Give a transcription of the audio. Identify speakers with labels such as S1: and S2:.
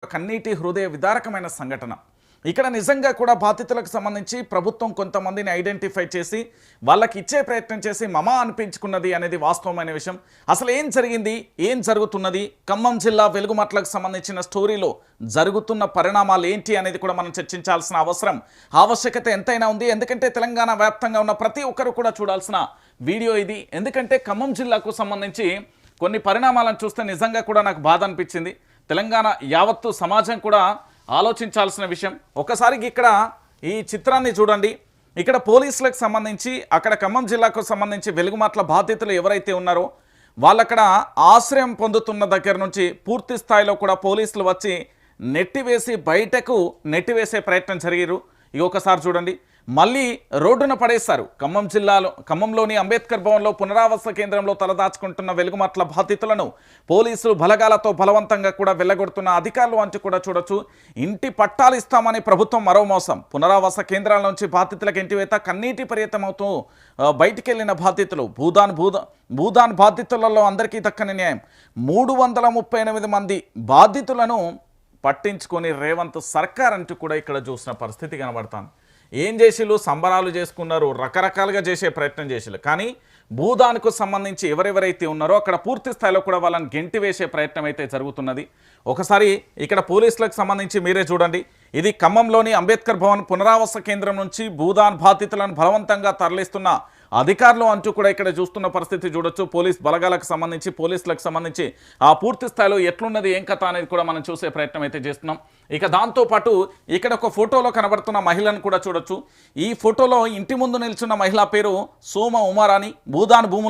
S1: కన్నీటి హృదయ విదారకమైన సంఘటన. ఇక్కడ నిజంగా కూడా బాధితులకు సంబంధించి ప్రభుత్వం కొంతమందిని ఐడెంటిఫై చేసి వాళ్ళకి ఇచ్చే ప్రయత్నం చేసి మమా అనిపించుకున్నది అనేది వాస్తవమైన విషయం. అసలు ఏం జరిగింది, ఏం జరుగుతున్నది, ఖమ్మం జిల్లా వెలుగుమట్లకు సంబంధించిన స్టోరీలో జరుగుతున్న పరిణామాలు ఏంటి అనేది కూడా మనం చర్చించాల్సిన ఆవశ్యకత ఎంతైనా ఉంది. ఎందుకంటే తెలంగాణ వ్యాప్తంగా ఉన్న ప్రతి ఒక్కరు కూడా చూడాల్సిన వీడియో ఇది. ఎందుకంటే ఖమ్మం జిల్లాకు సంబంధించి కొన్ని పరిణామాలను చూస్తే నిజంగా కూడా నాకు బాధ అనిపించింది. తెలంగాణ యావత్తు సమాజం కూడా ఆలోచించాల్సిన విషయం. ఒకసారి ఇక్కడ ఈ చిత్రాన్ని చూడండి. ఇక్కడ పోలీసులకు సంబంధించి అక్కడ ఖమ్మం జిల్లాకు సంబంధించి వెలుగుమట్ల బాధితులు ఎవరైతే ఉన్నారో వాళ్ళక్కడ ఆశ్రయం పొందుతున్న దగ్గర నుంచి పూర్తి స్థాయిలో కూడా పోలీసులు వచ్చి నెట్టివేసి బయటకు నెట్టివేసే ప్రయత్నం జరిగారు. ఇక ఒకసారి చూడండి, మళ్ళీ రోడ్డున పడేశారు. ఖమ్మంలోని అంబేద్కర్ భవన్లో పునరావాస కేంద్రంలో తలదాచుకుంటున్న వెలుగుమట్ల బాధితులను పోలీసులు బలగాలతో బలవంతంగా కూడా వెళ్ళగొడుతున్న అధికారులు అంటూ కూడా చూడొచ్చు. ఇంటి పట్టాలు ఇస్తామని ప్రభుత్వం మరో మోసం. పునరావాస కేంద్రాల నుంచి బాధితులకు ఇంటివేత కన్నీటి పర్యతమవుతూ బయటికి వెళ్ళిన బాధితులు భూదాన్ బాధితులలో అందరికీ దక్కని న్యాయం. 338 మంది బాధితులను పట్టించుకొని రేవంత్ సర్కార్ అంటూ కూడా ఇక్కడ చూసిన పరిస్థితి కనబడుతుంది. ఏం చేసిళ్ళు, సంబరాలు చేసుకున్నారు, రకరకాలుగా చేసే ప్రయత్నం చేసిళ్ళు. కానీ భూదాన్కు సంబంధించి ఎవరెవరైతే ఉన్నారో అక్కడ పూర్తి స్థాయిలో కూడా వాళ్ళని గెంటి వేసే ప్రయత్నం అయితే జరుగుతున్నది. ఒకసారి ఇక్కడ పోలీసులకు సంబంధించి మీరే చూడండి. ఇది ఖమ్మంలోని అంబేద్కర్ భవన్ పునరావాస కేంద్రం నుంచి భూదాన్ బాధితులను బలవంతంగా తరలిస్తున్న అధికారులు అంటూ కూడా ఇక్కడ చూస్తున్న పరిస్థితి చూడొచ్చు. పోలీసులకు సంబంధించి ఆ పూర్తి స్థాయిలో ఎట్లున్నది ఏం కథ అనేది కూడా మనం చూసే ప్రయత్నం అయితే చేస్తున్నాం. ఇక దాంతోపాటు ఇక్కడ ఒక ఫోటోలో కనబడుతున్న మహిళను కూడా చూడొచ్చు. ఈ ఫోటోలో ఇంటి ముందు నిల్చున్న మహిళ పేరు సోమ ఉమారాణి. భూదాన్ భూముల